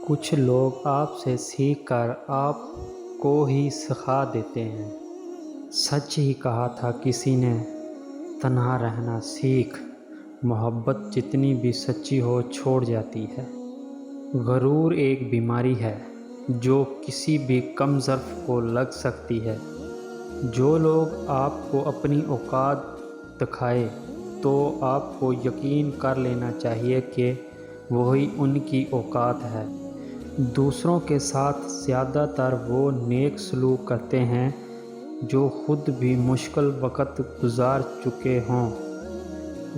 کچھ لوگ آپ سے سیکھ کر آپ کو ہی سکھا دیتے ہیں۔ سچ ہی کہا تھا کسی نے، تنہا رہنا سیکھ، محبت جتنی بھی سچی ہو چھوڑ جاتی ہے۔ غرور ایک بیماری ہے جو کسی بھی کم ظرف کو لگ سکتی ہے۔ جو لوگ آپ کو اپنی اوقات دکھائے تو آپ کو یقین کر لینا چاہیے کہ وہی ان کی اوقات ہے۔ دوسروں کے ساتھ زیادہ تر وہ نیک سلوک کرتے ہیں جو خود بھی مشکل وقت گزار چکے ہوں۔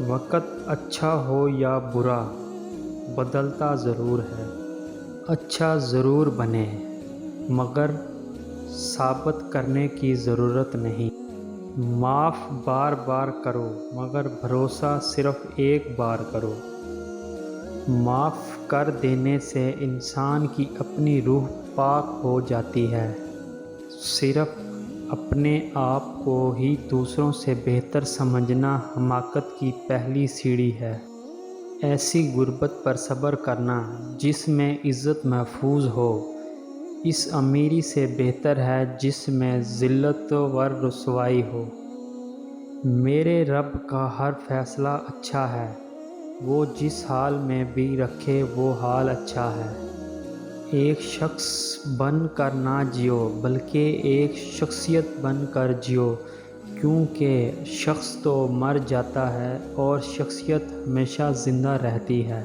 وقت اچھا ہو یا برا، بدلتا ضرور ہے۔ اچھا ضرور بنیں مگر ثابت کرنے کی ضرورت نہیں۔ معاف بار بار کرو مگر بھروسہ صرف ایک بار کرو۔ معاف کر دینے سے انسان کی اپنی روح پاک ہو جاتی ہے۔ صرف اپنے آپ کو ہی دوسروں سے بہتر سمجھنا حماقت کی پہلی سیڑھی ہے۔ ایسی غربت پر صبر کرنا جس میں عزت محفوظ ہو، اس امیری سے بہتر ہے جس میں ذلت و رسوائی ہو۔ میرے رب کا ہر فیصلہ اچھا ہے، وہ جس حال میں بھی رکھے وہ حال اچھا ہے۔ ایک شخص بن کر نہ جیو بلکہ ایک شخصیت بن کر جیو، کیونکہ شخص تو مر جاتا ہے اور شخصیت ہمیشہ زندہ رہتی ہے۔